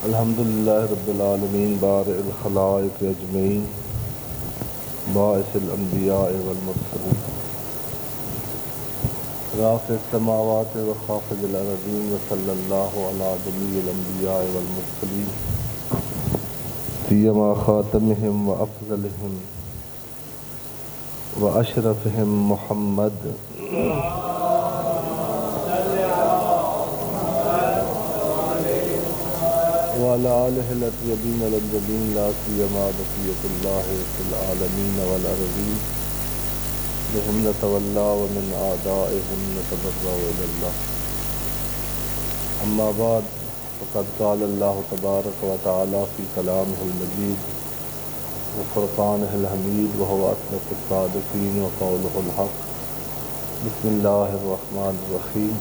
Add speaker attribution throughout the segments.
Speaker 1: الحمدللہ رب العالمین بارئ الخلائق اجمعین باعث الانبیاء والمرسلین رافع السماوات وخافض الارضین وصلی اللہ علی جمیع الانبیاء والمرسلین سیما خاتمہم وافضلہم واشرفہم محمد وعلى آلہ الاطیبین الانجلین لا سیما بقیۃ اللہ فی العالمین والارضین بہم نتولا ومن اعدائہم نتبرأ الی اللہ اما بعد فقد قال اللہ تبارک و تعالی فی کلامہ المجید وفرقانہ الحمید وهو اصدق الصادقین وقولہ الحق بسم اللہ الرحمن الرحیم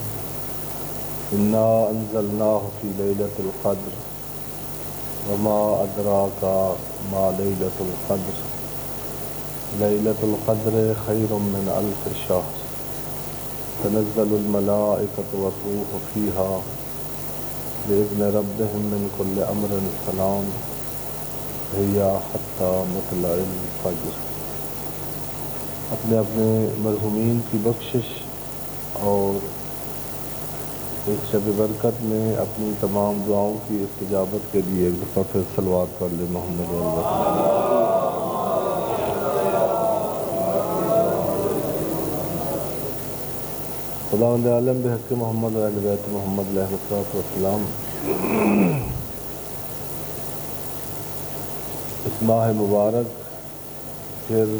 Speaker 1: انا انزلناہ فی لیلۃ القدر وما ادراک ما لیلۃ القدر لیلۃ القدر خیر من الف شہر تنزل الملائکۃ والروح فیہا بإذن ربهم من كل امر سلام ہی حتی مطلع الفجر۔ اپنے اپنے مرحومین کی بخشش اور اس شب برکت میں اپنی تمام دعاؤں کی استجابت کے لیے ایک دفعہ پھر صلوات پڑھ لیں محمد خداوند عالم بحق محمد و اہل بیت محمد علیہ الصلوۃ والسلام اس ماہ مبارک پھر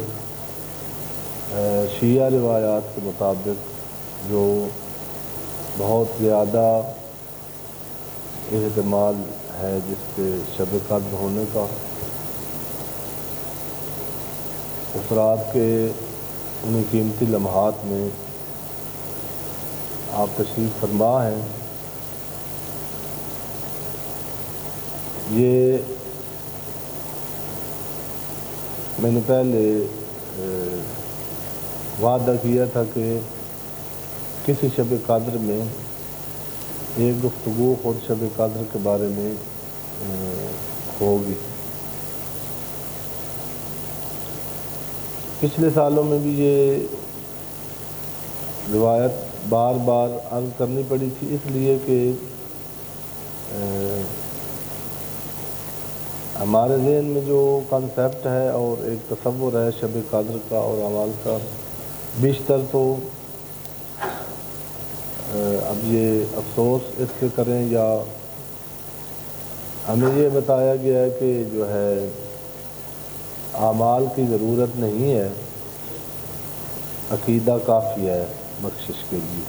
Speaker 1: شیعہ روایات کے مطابق جو بہت زیادہ احتمال ہے جس کے شب قدر ہونے کا، اس رات کے انہیں قیمتی لمحات میں آپ تشریف فرما ہیں۔ یہ میں نے پہلے وعدہ کیا تھا کہ کسی شب قدر میں ایک گفتگو خود شب قدر کے بارے میں ہوگی۔ پچھلے سالوں میں بھی یہ روایت بار بار عرض کرنی پڑی تھی، اس لیے کہ ہمارے ذہن میں جو کنسیپٹ ہے اور ایک تصور ہے شب قدر کا اور اعمال کا، بیشتر تو اب یہ افسوس اس سے کریں یا ہمیں یہ بتایا گیا ہے کہ جو ہے اعمال کی ضرورت نہیں ہے، عقیدہ کافی ہے بخشش کے لیے۔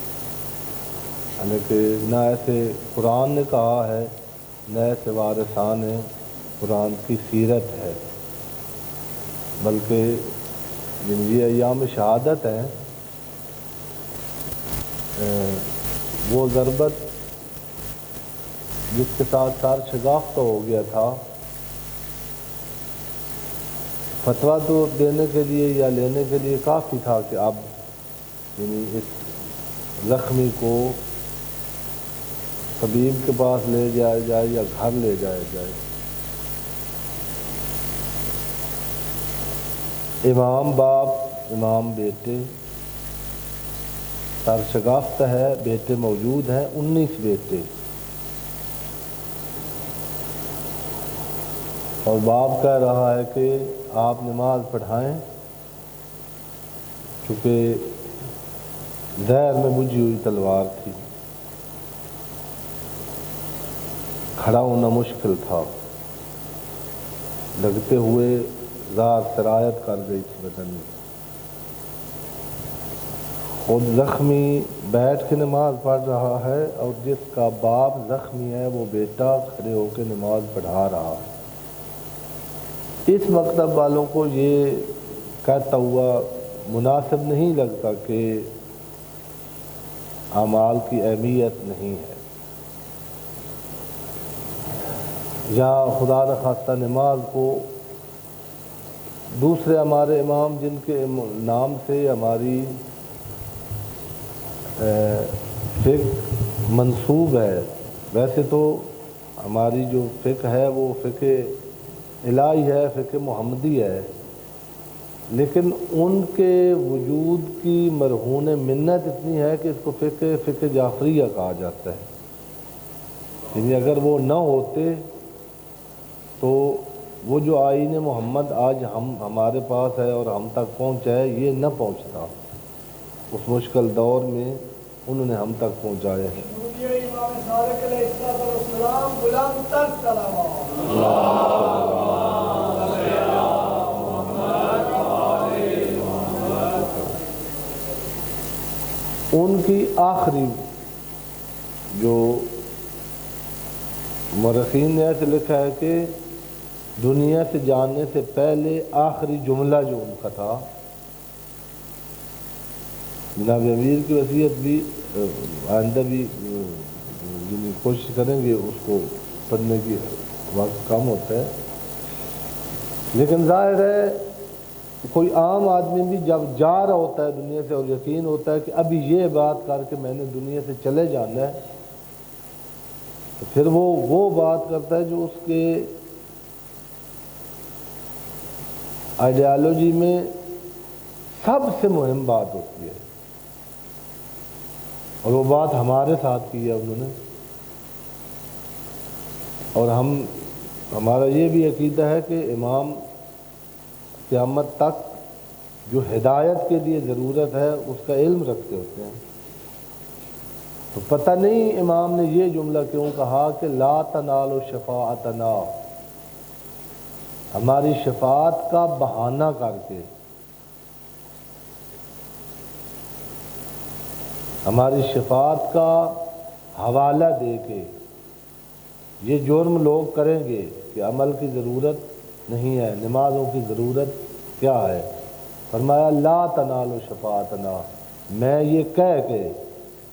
Speaker 1: حالانکہ نہ ایسے قرآن نے کہا ہے، نہ ایسے وارثان قرآن کی سیرت ہے، بلکہ یہ ایام شہادت ہیں، وہ ضربت جس کے ساتھ سار شگافتہ ہو گیا تھا، فتویٰ تو دینے کے لیے یا لینے کے لیے کافی تھا کہ اب یعنی اس زخمی کو طبیب کے پاس لے جایا جائے یا گھر لے جایا جائے۔ امام باپ، امام بیٹے، سرشگافتہ ہے، بیٹے موجود ہیں، 19 بیٹے، اور باپ کہہ رہا ہے کہ آپ نماز پڑھائیں، چونکہ زہر میں بجھی ہوئی تلوار تھی، کھڑا ہونا مشکل تھا، لگتے ہوئے زار سرایت کر گئی تھی بدن میں۔ خود زخمی بیٹھ کے نماز پڑھ رہا ہے اور جس کا باپ زخمی ہے وہ بیٹا کھڑے ہو کے نماز پڑھا رہا ہے۔ اس مکتب والوں کو یہ کہتا ہوا مناسب نہیں لگتا کہ اعمال کی اہمیت نہیں ہے، یا خدا نخواستہ نماز کو دوسرے ہمارے امام جن کے نام سے ہماری فقہ منسوب ہے، ویسے تو ہماری جو فقہ ہے وہ فقہ الہی ہے، فقہ محمدی ہے، لیکن ان کے وجود کی مرہون منت اتنی ہے کہ اس کو فقہ جعفریہ کہا جاتا ہے۔ یعنی اگر وہ نہ ہوتے تو وہ جو آئین محمد آج ہمارے پاس ہے اور ہم تک پہنچا ہے، یہ نہ پہنچتا۔ اس مشکل دور میں انہوں نے ہم تک پہنچایا ہے۔ ان کی آخری جو مورخین نے ایسے لکھا ہے کہ دنیا سے جانے سے پہلے آخری جملہ جو ان کا تھا، جناب امیر کی وصیت بھی آئندہ بھی کوشش کریں گے اس کو پڑھنے کی، وقت کم ہوتا ہے، لیکن ظاہر ہے کوئی عام آدمی بھی جب جا رہا ہوتا ہے دنیا سے اور یقین ہوتا ہے کہ ابھی یہ بات کر کے میں نے دنیا سے چلے جانا ہے، تو پھر وہ بات کرتا ہے جو اس کے آئیڈیالوجی میں سب سے مہم بات ہوتی ہے، اور وہ بات ہمارے ساتھ کی ہے انہوں نے۔ اور ہمارا یہ بھی عقیدہ ہے کہ امام قیامت تک جو ہدایت کے لیے ضرورت ہے اس کا علم رکھتے ہوتے ہیں۔ تو پتہ نہیں امام نے یہ جملہ کیوں کہا کہ لا تنالوا شفاعتنا، ہماری شفاعت کا بہانہ کر کے، ہماری شفاعت کا حوالہ دے کے یہ جرم لوگ کریں گے کہ عمل کی ضرورت نہیں ہے، نمازوں کی ضرورت کیا ہے؟ فرمایا لا تنالوا شفاعتنا، میں یہ کہہ کے،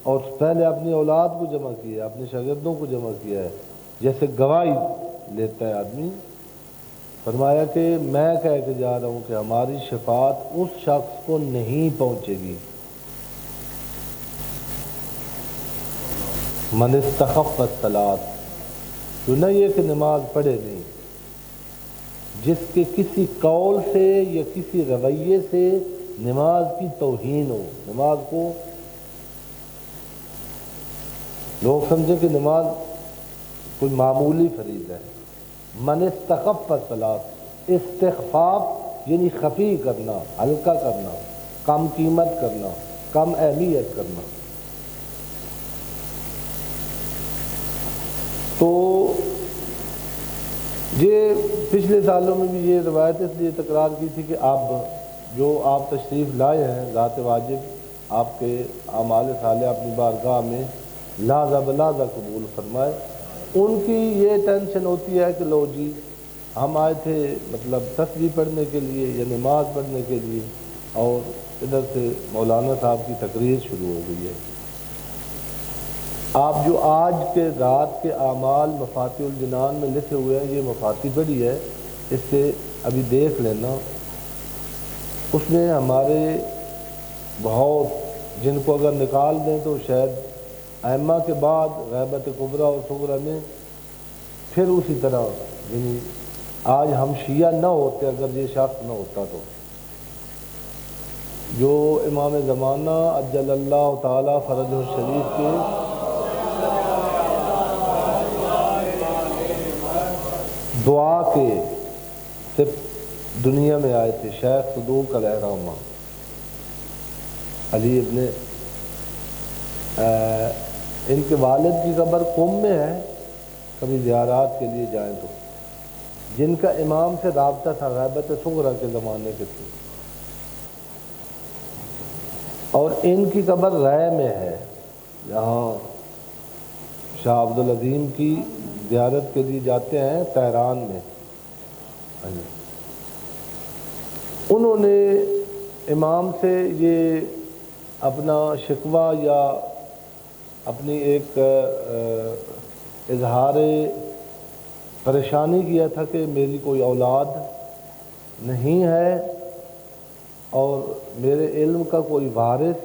Speaker 1: اور پہلے اپنی اولاد کو جمع کیا، اپنے شاگردوں کو جمع کیا ہے، جیسے گواہی لیتا ہے آدمی۔ فرمایا کہ میں کہہ کے جا رہا ہوں کہ ہماری شفاعت اس شخص کو نہیں پہنچے گی من استخف الصلاۃ، جو نہ یہ کہ نماز پڑھے نہیں، جس کے کسی قول سے یا کسی رویے سے نماز کی توہین ہو، نماز کو لوگ سمجھیں کہ نماز کوئی معمولی فریض ہے۔ من استخف الصلاۃ، استخفاف یعنی خفی کرنا، ہلکا کرنا، کم قیمت کرنا، کم اہمیت کرنا۔ تو یہ پچھلے سالوں میں بھی یہ روایت اس لیے تکرار کی تھی کہ اب جو آپ تشریف لائے ہیں ذات واجب آپ کے اعمال صالحہ اپنی بارگاہ میں لحظہ بلحظہ قبول فرمائے، ان کی یہ ٹینشن ہوتی ہے کہ لو جی ہم آئے تھے مطلب تسبیح پڑھنے کے لیے یا نماز پڑھنے کے لیے، اور ادھر سے مولانا صاحب کی تقریر شروع ہو گئی ہے۔ آپ جو آج کے رات کے اعمال مفاتیح الجنان میں لکھے ہوئے ہیں، یہ مفاتیح پڑھی ہے، اس سے ابھی دیکھ لینا، اس میں ہمارے بہت جن کو اگر نکال دیں تو شاید ائمہ کے بعد غیبت کبریٰ اور صغریٰ میں پھر اسی طرح، یعنی آج ہم شیعہ نہ ہوتے اگر یہ شخص نہ ہوتا تو، جو امام زمانہ عجل اللہ تعالی فرجہ الشریف کے دعا کے صرف دنیا میں آئے تھے، شیخ صدوق علیہ الرحمہ، علی ابن ان کے والد کی قبر قم میں ہے، کبھی زیارات کے لیے جائیں تو، جن کا امام سے رابطہ تھا غیبت صغریٰ کے زمانے کے تھے، اور ان کی قبر رائے میں ہے، جہاں شاہ عبدالعظیم کی زیارت کے لیے جاتے ہیں تہران میں۔ انہوں نے امام سے یہ اپنا شکوہ یا اپنی ایک اظہار پریشانی کیا تھا کہ میری کوئی اولاد نہیں ہے اور میرے علم کا کوئی وارث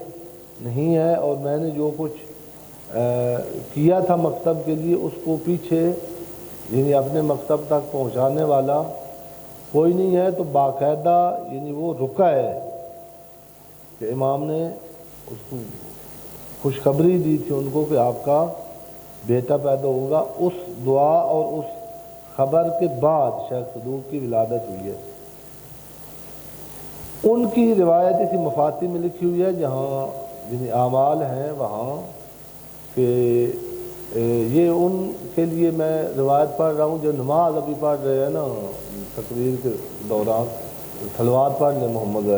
Speaker 1: نہیں ہے، اور میں نے جو کچھ کیا تھا مکتب کے لیے اس کو پیچھے یعنی اپنے مکتب تک پہنچانے والا کوئی نہیں ہے، تو باقاعدہ یعنی وہ رکا ہے کہ امام نے اس کو خوشخبری دی تھی ان کو کہ آپ کا بیٹا پیدا ہوگا، اس دعا اور اس خبر کے بعد شیخ صدوق کی ولادت ہوئی ہے۔ ان کی روایت اسی مفاتی میں لکھی ہوئی ہے جہاں جن اعمال ہیں وہاں کہ یہ ان کے لیے میں روایت پڑھ رہا ہوں جو نماز ابھی پڑھ رہے ہیں نا تقریر کے دوران، صلوات پڑھ لیں محمد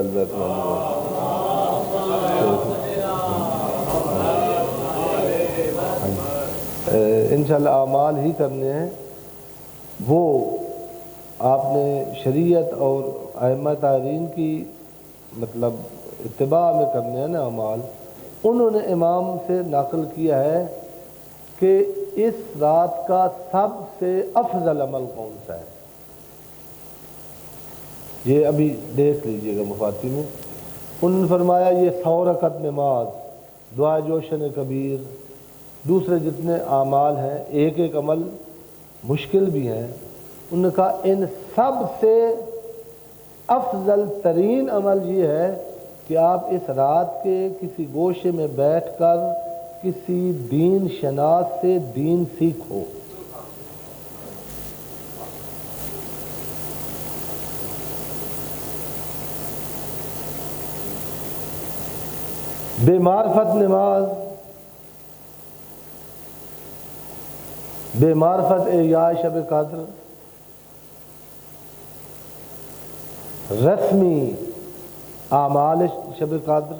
Speaker 1: انشاءاللہ اعمال ہی کرنے ہیں، وہ آپ نے شریعت اور ائمہ تابعین کی مطلب اتباع میں کرنے ہیں نا اعمال۔ انہوں نے امام سے نقل کیا ہے کہ اس رات کا سب سے افضل عمل کون سا ہے، یہ ابھی دیکھ لیجئے گا مفاتی میں۔ انہوں نے فرمایا یہ 100 رکعت نماز، دعا جوشن کبیر، دوسرے جتنے اعمال ہیں، ایک ایک عمل مشکل بھی ہیں۔ انہوں نے کہا ان سب سے افضل ترین عمل یہ ہے کہ آپ اس رات کے کسی گوشے میں بیٹھ کر کسی دین شناس سے دین سیکھو۔ بے معرفت نماز، بے معرفت احیاء شب قدر، رسمی اعمال شب قدر،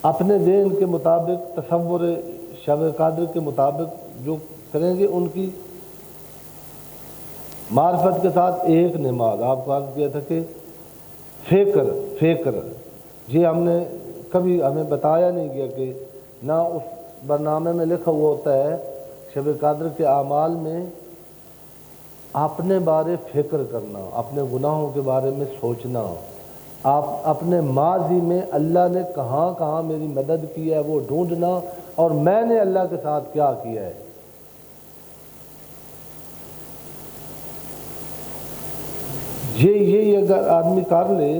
Speaker 1: اپنے ذہن کے مطابق تصور شب قدر کے مطابق جو کریں گے ان کی معرفت کے ساتھ ایک نماز۔ آپ کو عرض کیا تھا کہ فکر یہ ہم نے کبھی ہمیں بتایا نہیں گیا کہ نہ اس برنامے میں لکھا ہوا ہوتا ہے شب قدر کے اعمال میں اپنے بارے فکر کرنا، اپنے گناہوں کے بارے میں سوچنا، آپ اپنے ماضی میں اللہ نے کہاں کہاں میری مدد کی ہے وہ ڈھونڈنا، اور میں نے اللہ کے ساتھ کیا کیا ہے۔ یہ اگر آدمی کر لے،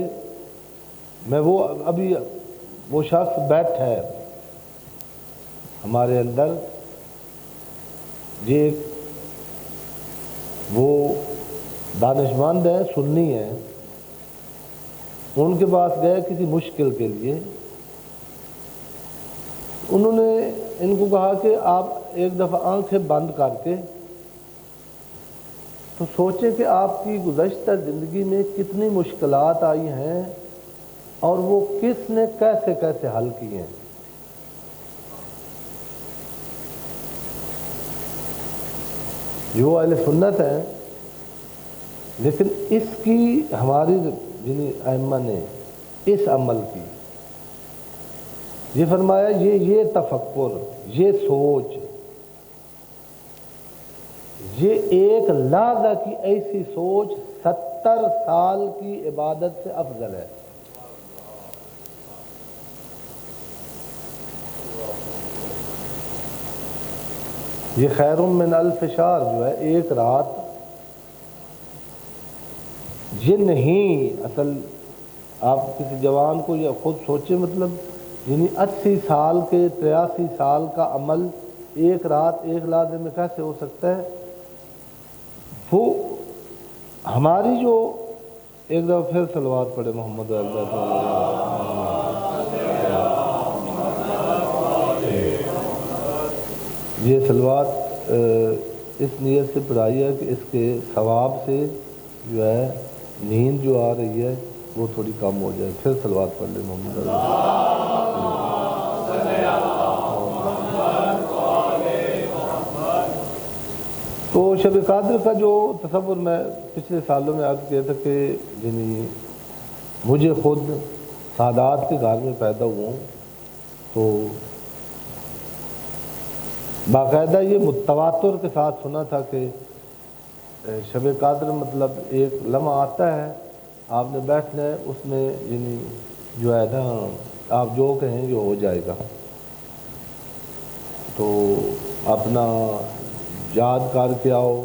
Speaker 1: میں وہ ابھی وہ شخص بیٹھا ہے ہمارے اندر، یہ وہ دانشمند ہیں، سنی ہیں، ان کے پاس گئے کسی مشکل کے لیے۔ انہوں نے ان کو کہا کہ آپ ایک دفعہ آنکھیں بند کر کے تو سوچیں کہ آپ کی گزشتہ زندگی میں کتنی مشکلات آئی ہیں اور وہ کس نے کیسے کیسے حل کی ہیں۔ یہ وہ اہل سنت ہیں، لیکن اس کی ہماری جن ائمہ نے اس عمل کی یہ فرمایا یہ تفکر، یہ سوچ، یہ ایک لحظہ کی ایسی سوچ 70 سال کی عبادت سے افضل ہے۔ یہ خیر من الف شہر جو ہے ایک رات، یہ نہیں اصل آپ کسی جوان کو یا خود سوچے، مطلب یعنی 80 سال کے 83 سال کا عمل ایک رات ایک لحظے میں کیسے ہو سکتا ہے۔ وہ ہماری جو ایک دفعہ پھر صلوات پڑھے محمد یہ صلوات اس نیت سے پڑھائی ہے کہ اس کے ثواب سے جو ہے نیند جو آ رہی ہے وہ تھوڑی کم ہو جائے۔ پھر صلوات پڑھ لیں محمد تو شب قدر کا جو تصور میں پچھلے سالوں میں عرض کیا تھا کہ یعنی مجھے خود سادات کے گھر میں پیدا ہوا ہوں، تو باقاعدہ یہ متواتر کے ساتھ سنا تھا کہ شب قدر مطلب ایک لمحہ آتا ہے، آپ نے بیٹھنا ہے، اس میں یعنی جو ہے نا آپ جو کہیں گے ہو جائے گا۔ تو اپنا یاد کر کے آؤ،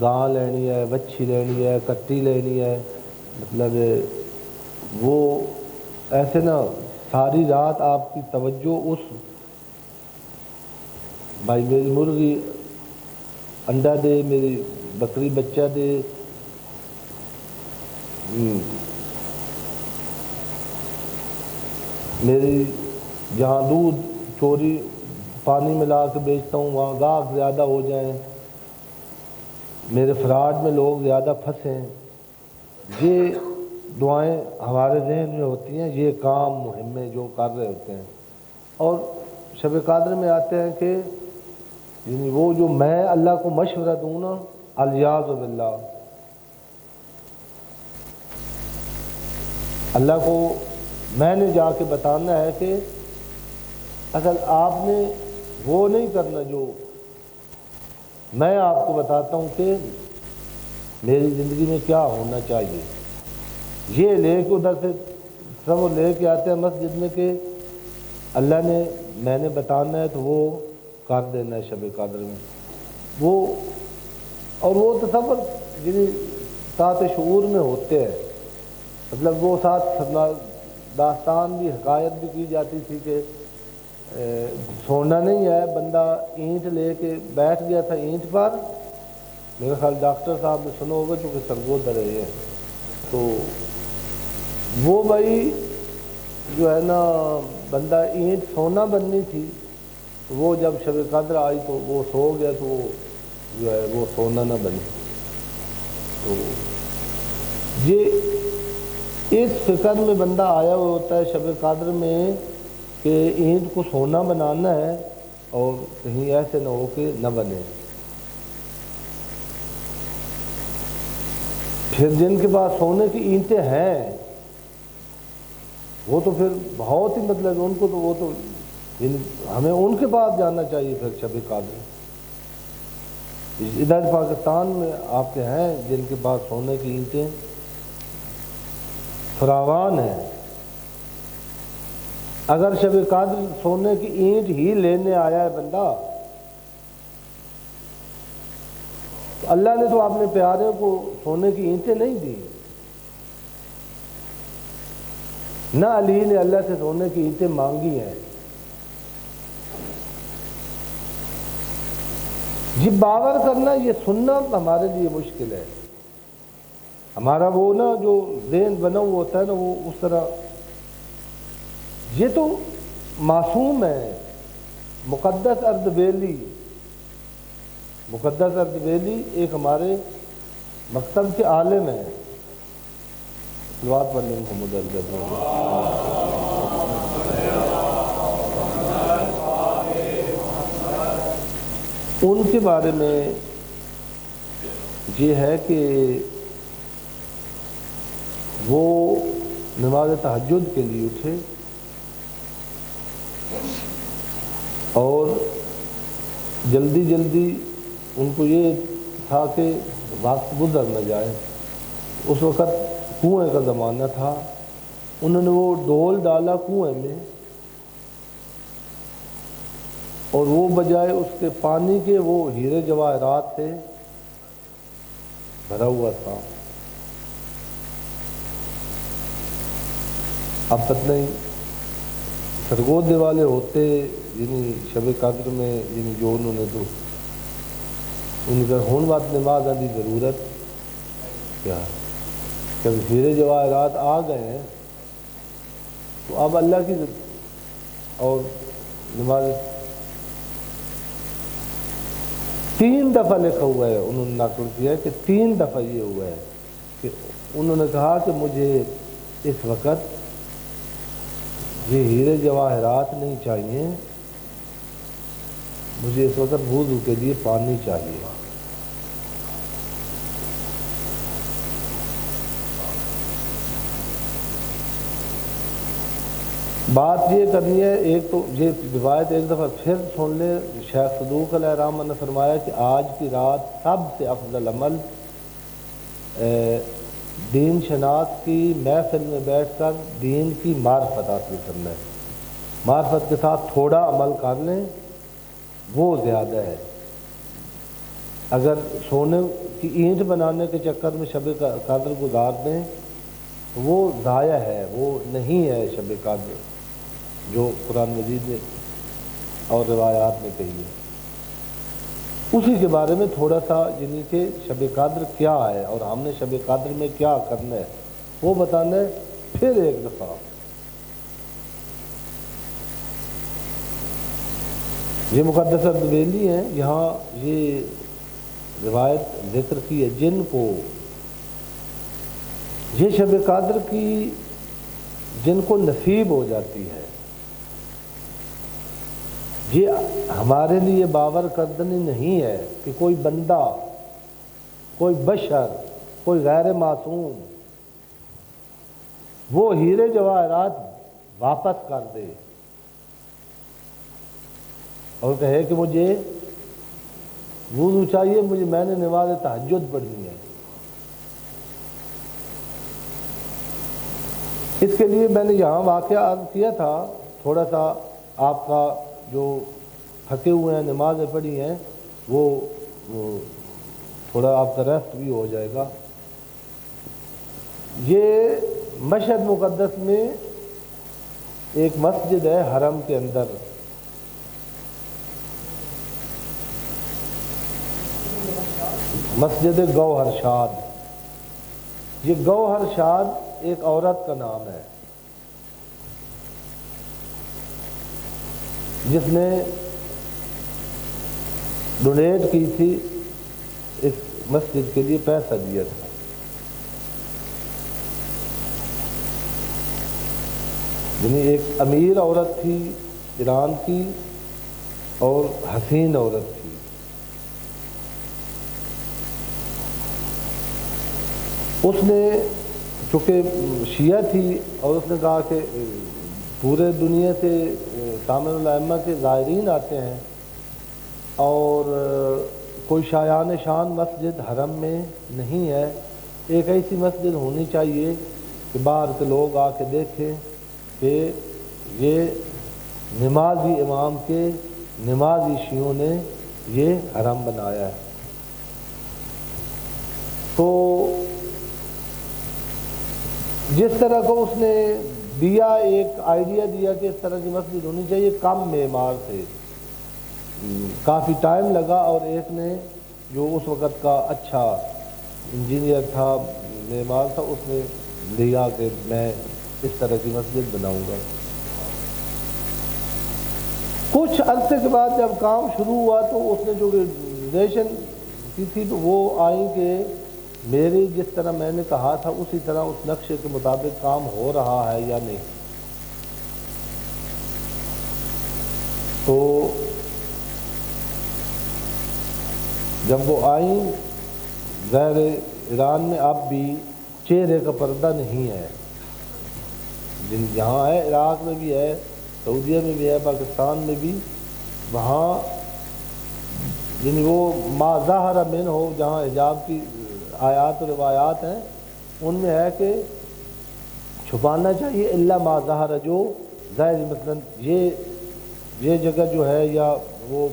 Speaker 1: گاں لینی ہے، وچھی لینی ہے، کٹی لینی ہے، مطلب وہ ایسے نا ساری رات آپ کی توجہ اس بھائی میری مرغی انڈا دے، میری بکری بچہ دے، میری جہاں دودھ چوری پانی ملا کے بیچتا ہوں وہاں گاہک زیادہ ہو جائیں، میرے فراڈ میں لوگ زیادہ پھنسیں، یہ دعائیں ہمارے ذہن میں ہوتی ہیں، یہ کام مہمیں جو کر رہے ہوتے ہیں۔ اور شب قدر میں آتے ہیں کہ یعنی وہ جو میں اللہ کو مشورہ دوں نا، الیاذ باللہ، اللہ کو میں نے جا کے بتانا ہے کہ اصل آپ نے وہ نہیں کرنا جو میں آپ کو بتاتا ہوں کہ میری زندگی میں کیا ہونا چاہیے۔ یہ لے کے ادھر سے سب وہ لے کے آتے ہیں مسجد میں کہ اللہ نے میں نے بتانا ہے تو وہ کر دینا ہے شب قدر میں، وہ اور وہ تصور یعنی ساتھ شعور میں ہوتے ہیں، مطلب وہ ساتھ داستان بھی حکایت بھی کی جاتی تھی کہ سونا نہیں ہے، بندہ اینٹ لے کے بیٹھ گیا تھا اینٹ پر، میرے خیال ڈاکٹر صاحب نے سنا ہوگا چونکہ سرگود رہے ہیں، تو وہ بھائی جو ہے نا بندہ اینٹ سونا بننی تھی، تو وہ جب شب قدر آئی تو وہ سو گیا تو وہ جو ہے وہ سونا نہ بنی۔ تو یہ اس فکر میں بندہ آیا ہوا ہوتا ہے شب قدر میں کہ اینٹ کو سونا بنانا ہے اور کہیں ایسے نہ ہو کہ نہ بنے۔ پھر جن کے پاس سونے کی اینٹیں ہیں وہ تو پھر بہت ہی مطلب ان کو تو وہ تو ہمیں ان کے پاس جانا چاہیے پھر شب قدر۔ ادھر پاکستان میں آپ کے ہیں جن کے پاس سونے کی اینٹیں فراوان ہیں، اگر شب قدر سونے کی اینٹ ہی لینے آیا ہے بندہ تو اللہ نے تو اپنے پیارے کو سونے کی اینٹیں نہیں دی، نہ علی نے اللہ سے سونے کی اینٹیں مانگی ہیں۔ یہ باور کرنا، یہ سننا ہمارے لیے مشکل ہے، ہمارا وہ نا جو ذہن بنا ہوا ہوتا ہے نا وہ اس طرح، یہ تو معصوم ہے۔ مقدس اردبیلی ایک ہمارے مکتب کے عالم ہیں، صلوات پڑھنے محمد ان کے بارے میں یہ ہے کہ وہ نماز تہجد کے لیے اٹھے اور جلدی جلدی ان کو یہ تھا کہ وقت گزر نہ جائے، اس وقت کنویں کا زمانہ تھا، انہوں نے وہ ڈول ڈالا کنویں میں اور وہ بجائے اس کے پانی کے وہ ہیرے جواہرات سے بھرا ہوا تھا۔ اب پتہ نہیں سرگودے والے ہوتے یعنی شب قدر میں یعنی جو انہوں نے تو ان کا ہون بات نماز کی ضرورت کیا ہے، جب ہیرے جواہرات آ گئے ہیں تو اب اللہ کی اور نماز 3 دفعہ لکھا ہوا ہے، انہوں نے نقل کیا ہے کہ 3 دفعہ یہ ہوا ہے کہ انہوں نے کہا کہ مجھے اس وقت یہ ہیرے جواہرات نہیں چاہیے، مجھے اس وقت وضو کے لیے پانی چاہیے۔ بات یہ کرنی ہے، ایک تو یہ روایت ایک دفعہ پھر سن لیں، شیخ صدوق علیہ الرحمہ نے فرمایا کہ آج کی رات سب سے افضل عمل دین شناس کی محفل میں بیٹھ کر دین کی معرفت حاصل کرنا ہے، معرفت کے ساتھ تھوڑا عمل کر لیں وہ زیادہ ہے۔ اگر سونے کی اینٹ بنانے کے چکر میں شب قدر گزار دیں تو وہ ضائع ہے، وہ نہیں ہے شب قدر جو قرآن مجید نے اور روایات نے کہی ہے۔ اسی کے بارے میں تھوڑا سا یعنی کہ شب قدر کیا ہے اور ہم نے شب قدر میں کیا کرنا ہے وہ بتانا ہے پھر ایک دفعہ۔ یہ مقدسہ دویلی ہیں، یہاں یہ روایت ذکر کی ہے جن کو یہ شب قدر کی جن کو نصیب ہو جاتی ہے، یہ ہمارے لیے باور کردنی نہیں ہے کہ کوئی بندہ، کوئی بشر، کوئی غیر معصوم وہ ہیرے جواہرات واپس کر دے اور کہے کہ مجھے وضو چاہیے، میں نے نماز تہجد پڑھنی ہے۔ اس کے لیے میں نے یہاں واقعہ عرض کیا تھا، تھوڑا سا آپ کا جو تھکے ہوئے ہیں نمازیں پڑھی ہیں وہ تھوڑا آپ کا ریسٹ بھی ہو جائے گا۔ یہ مشہد مقدس میں ایک مسجد ہے حرم کے اندر، مسجد گوہر شاد۔ یہ گوہر شاد ایک عورت کا نام ہے جس نے ڈونیٹ کی تھی اس مسجد کے لیے، پیسہ دیا تھا۔ یعنی ایک امیر عورت تھی ایران کی اور حسین عورت تھی۔ اس نے چونکہ شیعہ تھی اور اس نے کہا کہ پورے دنیا سے کامل الائمہ کے زائرین آتے ہیں اور کوئی شایان شان مسجد حرم میں نہیں ہے، ایک ایسی مسجد ہونی چاہیے کہ باہر کے لوگ آ کے دیکھیں کہ یہ نمازی امام کے نمازی شیعوں نے یہ حرم بنایا ہے۔ تو جس طرح کو اس نے دیا، ایک آئیڈیا دیا کہ اس طرح کی مسجد ہونی چاہیے، کم معمار سے کافی ٹائم لگا، اور ایک نے جو اس وقت کا اچھا انجینئر تھا، معمار تھا، اس نے لیا کہ میں اس طرح کی مسجد بناؤں گا۔ کچھ عرصے کے بعد جب کام شروع ہوا تو اس نے جو ریزویشن کی تھی تو وہ آئی کہ میری جس طرح میں نے کہا تھا اسی طرح اس نقشے کے مطابق کام ہو رہا ہے یا نہیں۔ تو جب وہ آئیں، غیر ایران میں اب بھی چہرے کا پردہ نہیں ہے، یہاں ہے، عراق میں بھی ہے، سعودیہ میں بھی ہے، پاکستان میں بھی، وہاں یعنی وہ ما ظاہر من ہو، جہاں حجاب کی آیات و روایات ہیں ان میں ہے کہ چھپانا چاہیے الا ما ظاہر، جو ظاہر مثلا یہ جگہ جو ہے یا وہ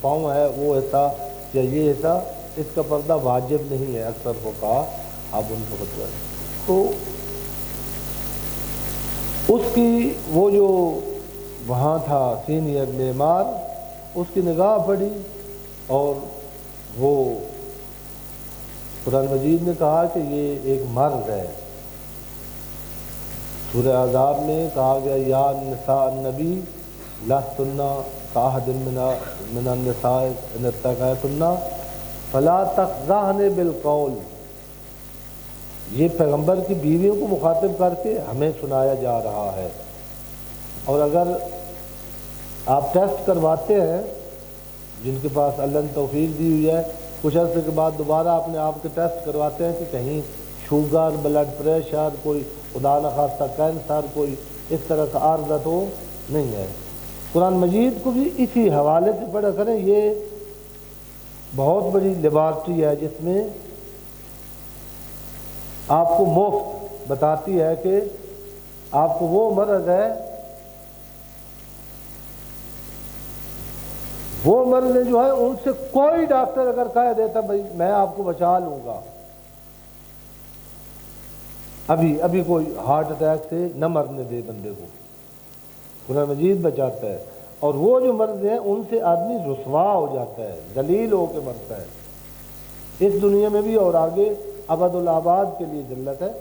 Speaker 1: پاؤں ہے وہ حصہ یا یہ حصہ، اس کا پردہ واجب نہیں ہے، اکثر فقہا اب ان کو فتویٰ ہے۔ تو اس کی وہ جو وہاں تھا سینئر معمار، اس کی نگاہ پڑی اور وہ قرآن مجید نے کہا کہ یہ ایک مرد ہے۔ سورہ احزاب میں کہا گیا یا نساء النبی لستن کاحد من النساء ان اتقیتن فلا تخضعن بالقول۔ یہ پیغمبر کی بیویوں کو مخاطب کر کے ہمیں سنایا جا رہا ہے، اور اگر آپ ٹیسٹ کرواتے ہیں، جن کے پاس اللہ نے توفیق دی ہوئی ہے، کچھ عرصے کے بعد دوبارہ اپنے آپ کے ٹیسٹ کرواتے ہیں کہ کہیں شوگر، بلڈ پریشر، کوئی خدا نخواستہ کینسر، کوئی اس طرح کا عارضہ تو نہیں ہے۔ قرآن مجید کو بھی اسی حوالے سے پڑھا کریں، یہ بہت بڑی لیبارٹری ہے جس میں آپ کو مفت بتاتی ہے کہ آپ کو وہ مرض ہے وہ مرض جو ہے ان سے کوئی ڈاکٹر اگر کہہ دیتا بھائی میں آپ کو بچا لوں گا، ابھی کوئی ہارٹ اٹیک سے نہ مرنے دے بندے کو، قرآن مجید بچاتا ہے۔ اور وہ جو مرض ہیں ان سے آدمی رسوا ہو جاتا ہے، ذلیل ہو کے مرتا ہے، اس دنیا میں بھی اور آگے ابد الآباد کے لیے ذلت ہے۔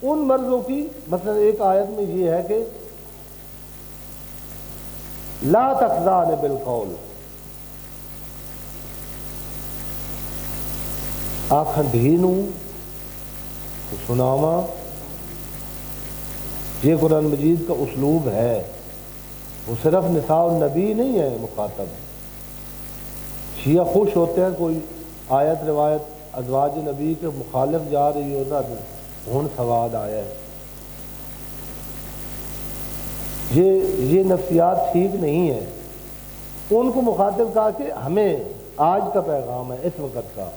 Speaker 1: ان مرضوں کی مثلا ایک آیت میں یہ ہے کہ لا تخضعن بالقول، آنکھاں ڈھینو سناواں، یہ قرآن مجید کا اسلوب ہے۔ وہ صرف نساء النبی نہیں ہے مخاطب، شیعہ خوش ہوتے ہیں کوئی آیت روایت ازواج نبی کے مخالف جا رہی ہوتا ہے ہون سواد آیا ہے۔ یہ نفسیات ٹھیک نہیں ہے۔ ان کو مخاطب کہا کہ ہمیں آج کا پیغام ہے اس وقت کا،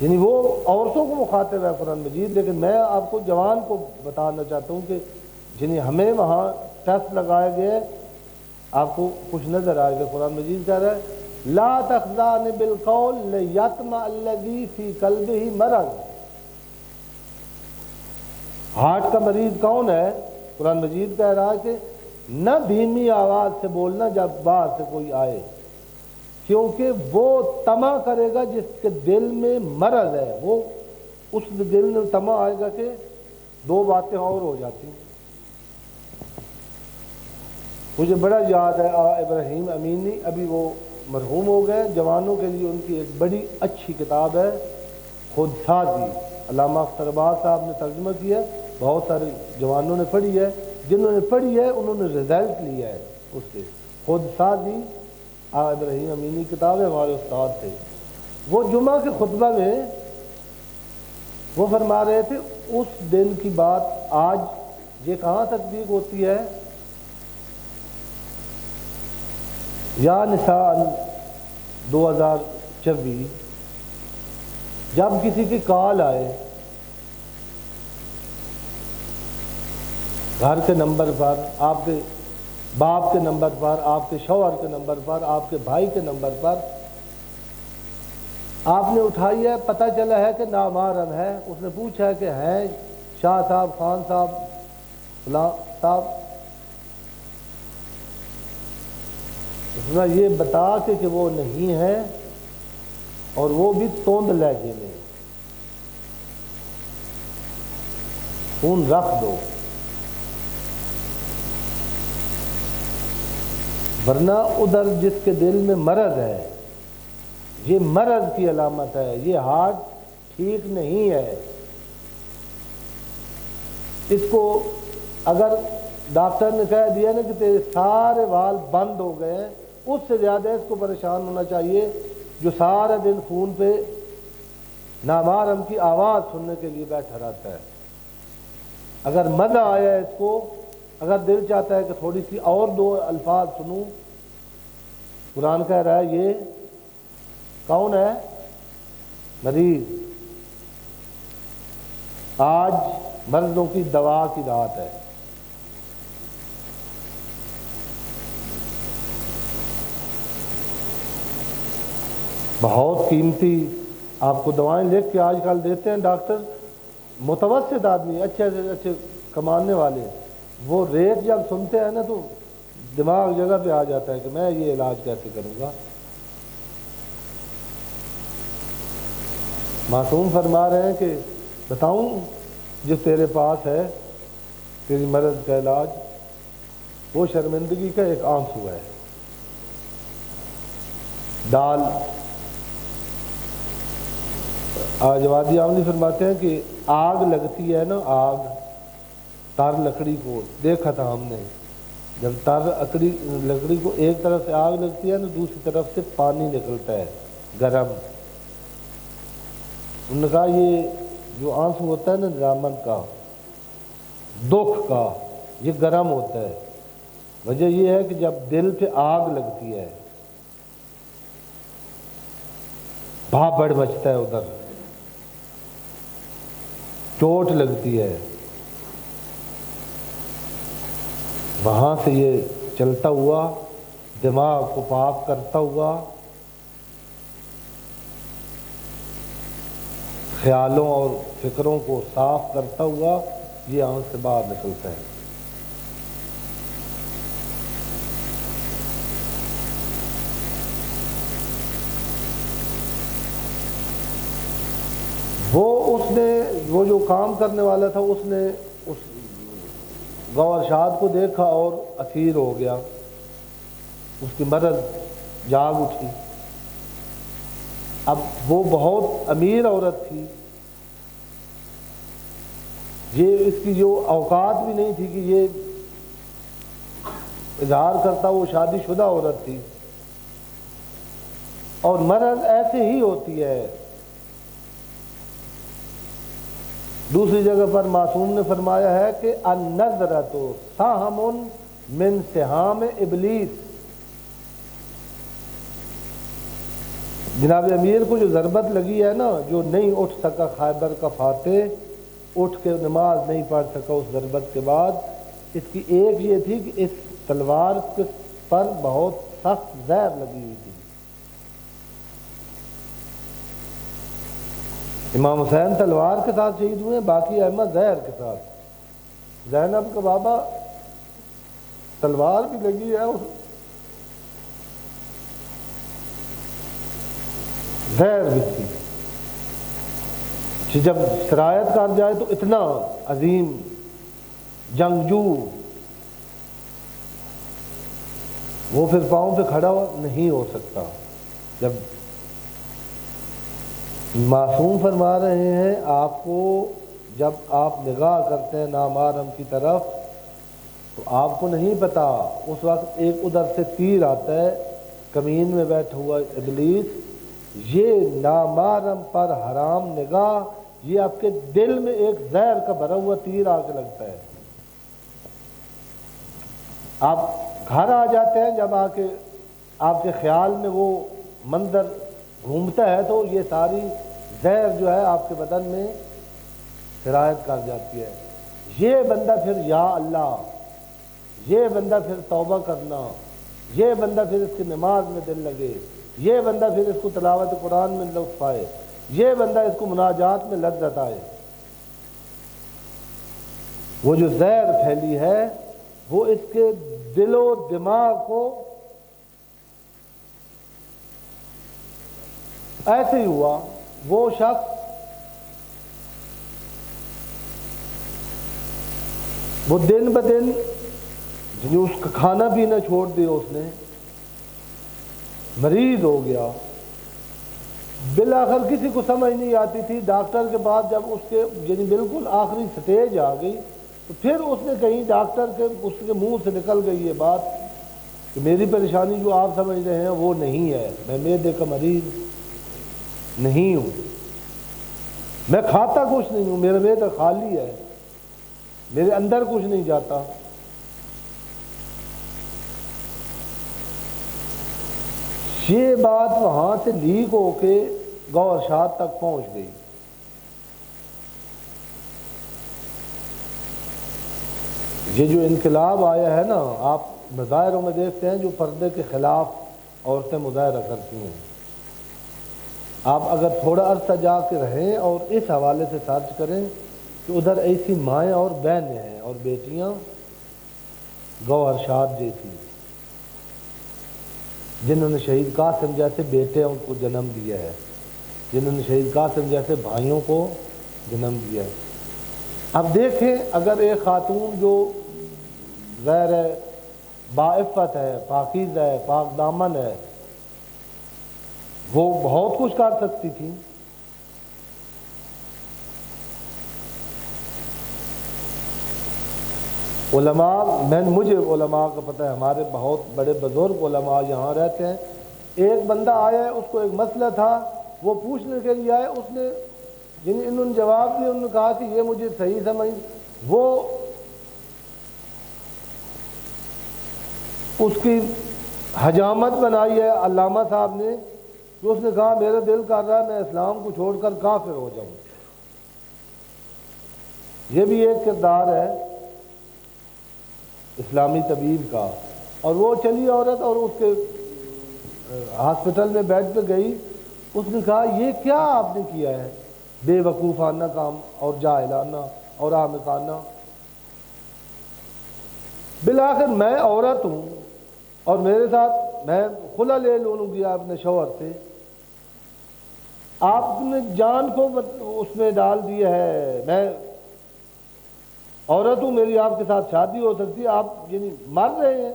Speaker 1: یعنی وہ عورتوں کو مخاطب ہے قرآن مجید، لیکن میں آپ کو جوان کو بتانا چاہتا ہوں کہ جنہیں ہمیں وہاں ٹیسٹ لگائے گئے، آپ کو کچھ نظر آئے گا۔ قرآن مجید کہہ رہا ہے لا تخضعن بالقول لیطمع الذی فی قلبہ مرض۔ ہارٹ کا مریض کون ہے؟ قرآن مجید کہہ رہا ہے کہ نہ دھیمی آواز سے بولنا جب باہر سے کوئی آئے، کیونکہ وہ طمع کرے گا جس کے دل میں مرض ہے، وہ اس دل میں طمع آئے گا کہ دو باتیں اور ہو جاتی ہیں۔ مجھے بڑا یاد ہے ابراہیم امینی، ابھی وہ مرحوم ہو گئے، جوانوں کے لیے ان کی ایک بڑی اچھی کتاب ہے خود سازی، علامہ اختر عباس صاحب نے ترجمہ کیا ہے، بہت سارے جوانوں نے پڑھی ہے، جنہوں نے پڑھی ہے انہوں نے رزلٹ لیا ہے اس سے۔ خود سازی ابراہیم امینی کتاب ہے، ہمارے استاد تھے۔ وہ جمعہ کے خطبہ میں وہ فرما رہے تھے اس دن کی بات آج یہ کہاں تطبیق ہوتی ہے؟ یا نساء 2024 جب کسی کی کال آئے گھر کے نمبر پر، آپ کے باپ کے نمبر پر، آپ کے شوہر کے نمبر پر، آپ کے بھائی کے نمبر پر، آپ نے اٹھائی ہے، پتہ چلا ہے کہ نامحرم ہے، اس نے پوچھا ہے کہ ہیں شاہ صاحب، خان صاحب، فلاں صاحب، اس نے یہ بتا کے کہ وہ نہیں ہے، اور وہ بھی توند لہجے میں، فون رکھ دو، ورنہ ادھر جس کے دل میں مرض ہے، یہ مرض کی علامت ہے، یہ ہارٹ ٹھیک نہیں ہے۔ اس کو اگر ڈاکٹر نے کہہ دیا نا کہ تیرے سارے وال بند ہو گئے ہیں، اس سے زیادہ اس کو پریشان ہونا چاہیے جو سارا دن فون پہ نامحرم کی آواز سننے کے لیے بیٹھا رہتا ہے۔ اگر مزہ آیا اس کو، اگر دل چاہتا ہے کہ تھوڑی سی اور دو الفاظ سنوں، قرآن کہہ رہا ہے یہ کون ہے؟ مریض۔ آج مرضوں کی دوا کی رات ہے۔ بہت قیمتی آپ کو دوائیں لکھ کے آج کل دیتے ہیں ڈاکٹر، متوسط آدمی اچھے سے اچھے کمانے والے، وہ ریٹ جب سنتے ہیں نا تو دماغ جگہ پہ آ جاتا ہے کہ میں یہ علاج کیسے کروں گا۔ معصوم فرما رہے ہیں کہ بتاؤں جو تیرے پاس ہے تیری مرض کا علاج، وہ شرمندگی کا ایک آنسو ہے۔ دال جوادی عاملی فرماتے ہیں کہ آگ لگتی ہے نا، آگ تار لکڑی کو دیکھا تھا ہم نے، جب تار لکڑی کو ایک طرف سے آگ لگتی ہے نا، دوسری طرف سے پانی نکلتا ہے گرم۔ انہوں نے کہا یہ جو آنسو ہوتا ہے نا ندامت کا، دکھ کا، یہ گرم ہوتا ہے۔ وجہ یہ ہے کہ جب دل پہ آگ لگتی ہے، بھاپڑ مچتا ہے، ادھر چوٹ لگتی ہے، وہاں سے یہ چلتا ہوا دماغ کو پاک کرتا ہوا، خیالوں اور فکروں کو صاف کرتا ہوا یہ آنکھ سے باہر نکلتا ہے۔ وہ جو کام کرنے والا تھا اس نے اس گوہرشاد کو دیکھا اور اسیر ہو گیا، اس کی مرض جاگ اٹھی۔ اب وہ بہت امیر عورت تھی، یہ اس کی جو اوقات بھی نہیں تھی کہ یہ اظہار کرتا، وہ شادی شدہ عورت تھی، اور مرض ایسے ہی ہوتی ہے۔ دوسری جگہ پر معصوم نے فرمایا ہے کہ النظرۃ سہم من سہام ابلیس، جناب امیر کو جو ضربت لگی ہے نا، جو نہیں اٹھ سکا خیبر کا فاتح، اٹھ کے نماز نہیں پڑھ سکا اس ضربت کے بعد، اس کی ایک یہ تھی کہ اس تلوار پر بہت سخت زہر لگی ہوئی تھی۔ امام حسین تلوار کے ساتھ شہید ہوئے، باقی ائمہ زہر کے ساتھ۔ زینب کا بابا تلوار بھی لگی ہے اور زہر بھی تھی، کہ جب سرایت کر جائے تو اتنا عظیم جنگجو وہ پھر پاؤں پہ کھڑا نہیں ہو سکتا۔ جب معصوم فرما رہے ہیں آپ کو، جب آپ نگاہ کرتے ہیں نامحرم کی طرف تو آپ کو نہیں پتا، اس وقت ایک ادھر سے تیر آتا ہے، کمین میں بیٹھا ہوا ابلیس، یہ نامحرم پر حرام نگاہ، یہ آپ کے دل میں ایک زہر کا بھرا ہوا تیر آ کے لگتا ہے۔ آپ گھر آ جاتے ہیں، جب آ کے آپ کے خیال میں وہ منظر گھومتا ہے تو یہ ساری زہر جو ہے آپ کے بدن میں سرایت کر جاتی ہے۔ یہ بندہ پھر یا اللہ، یہ بندہ پھر توبہ کرنا، یہ بندہ پھر اس کی نماز میں دل لگے، یہ بندہ پھر اس کو تلاوت قرآن میں لطف پائے، یہ بندہ اس کو مناجات میں لذت آئے۔ وہ جو زہر پھیلی ہے وہ اس کے دل و دماغ کو ایسے ہی ہوا۔ وہ شخص وہ دن بدن جو اس کا کھانا پینا چھوڑ دیا، اس نے مریض ہو گیا، بالآخر کسی کو سمجھ نہیں آتی تھی۔ ڈاکٹر کے بعد جب اس کے یعنی بالکل آخری سٹیج آ گئی تو پھر اس نے کہیں ڈاکٹر کے اس کے منہ سے نکل گئی یہ بات کہ میری پریشانی جو آپ سمجھ رہے ہیں وہ نہیں ہے، میں معدے کا مریض نہیں ہوں، میں کھاتا کچھ نہیں ہوں، میرا معدہ خالی ہے، میرے اندر کچھ نہیں جاتا۔ یہ بات وہاں سے لیک ہو کے گوہرشاد تک پہنچ گئی۔ یہ جو انقلاب آیا ہے نا، آپ مظاہروں میں دیکھتے ہیں جو پردے کے خلاف عورتیں مظاہرہ کرتی ہیں۔ آپ اگر تھوڑا عرصہ جا کے رہیں اور اس حوالے سے سرچ کریں کہ ادھر ایسی مائیں اور بہنیں ہیں اور بیٹیاں گوہرشاد جیسی، جنہوں نے شہید قاسم جیسے بیٹے ان کو جنم دیا ہے، جنہوں نے شہید قاسم جیسے بھائیوں کو جنم دیا ہے۔ اب دیکھیں، اگر ایک خاتون جو غیر باعفت ہے، پاکیزہ ہے، پاک دامن ہے، وہ بہت کچھ کر سکتی تھی۔ علماء، مجھے علماء کا پتہ ہے، ہمارے بہت بڑے بزرگ علماء یہاں رہتے ہیں۔ ایک بندہ آیا ہے، اس کو ایک مسئلہ تھا، وہ پوچھنے کے لیے آئے، اس نے انہوں نے جواب دیا، انہوں نے کہا کہ یہ مجھے صحیح سمجھ، وہ اس کی حجامت بنائی ہے علامہ صاحب نے، تو اس نے کہا میرا دل کر رہا ہے میں اسلام کو چھوڑ کر کافر ہو جاؤں۔ یہ بھی ایک کردار ہے اسلامی طبیب کا اور وہ چلی عورت اور اس کے ہاسپٹل میں بیڈ پہ گئی. اس نے کہا یہ کیا آپ نے کیا ہے، بے وقوفانہ کام اور جاہلانہ اور احمقانہ. بالآخر میں عورت ہوں اور میرے ساتھ میں خلا لے لوں گی اپنے شوہر سے، آپ نے جان کو اس میں ڈال دیا ہے. میں عورت ہوں، میری آپ کے ساتھ شادی ہو سکتی ہے، آپ یعنی مر رہے ہیں.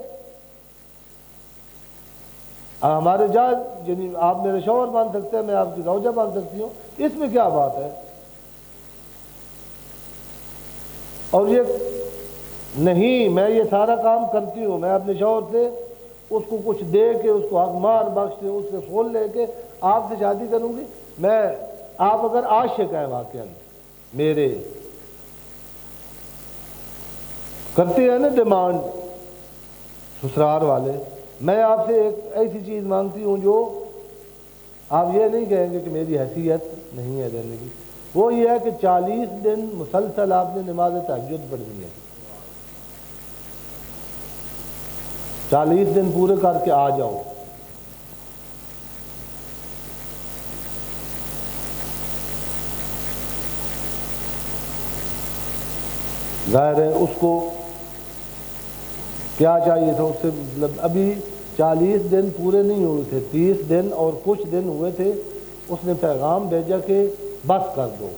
Speaker 1: ہمارے جہاز یعنی آپ میرے شوہر بن سکتے ہیں، میں آپ کی زوجہ بن سکتی ہوں، اس میں کیا بات ہے؟ اور یہ نہیں، میں یہ سارا کام کرتی ہوں، میں اپنے شوہر سے اس کو کچھ دے کے، اس کو حق مار بخش کے، اس سے پھول لے کے آپ سے شادی کروں گی. میں آپ اگر عاشق ہیں واقعا میرے، کرتے ہیں نا ڈیمانڈ سسرال والے، میں آپ سے ایک ایسی چیز مانگتی ہوں جو آپ یہ نہیں کہیں گے کہ میری حیثیت نہیں ہے دینے کی. وہ یہ ہے کہ 40 دن مسلسل آپ نے نماز تہجد پڑھنی ہے. 40 دن پورے کر کے آ جاؤ. ظاہر ہے اس کو کیا چاہیے تھا، اس سے مطلب ابھی 40 دن پورے نہیں ہوئے تھے، 30 دن اور کچھ دن ہوئے تھے. اس نے پیغام بھیجا کہ بس کر دو.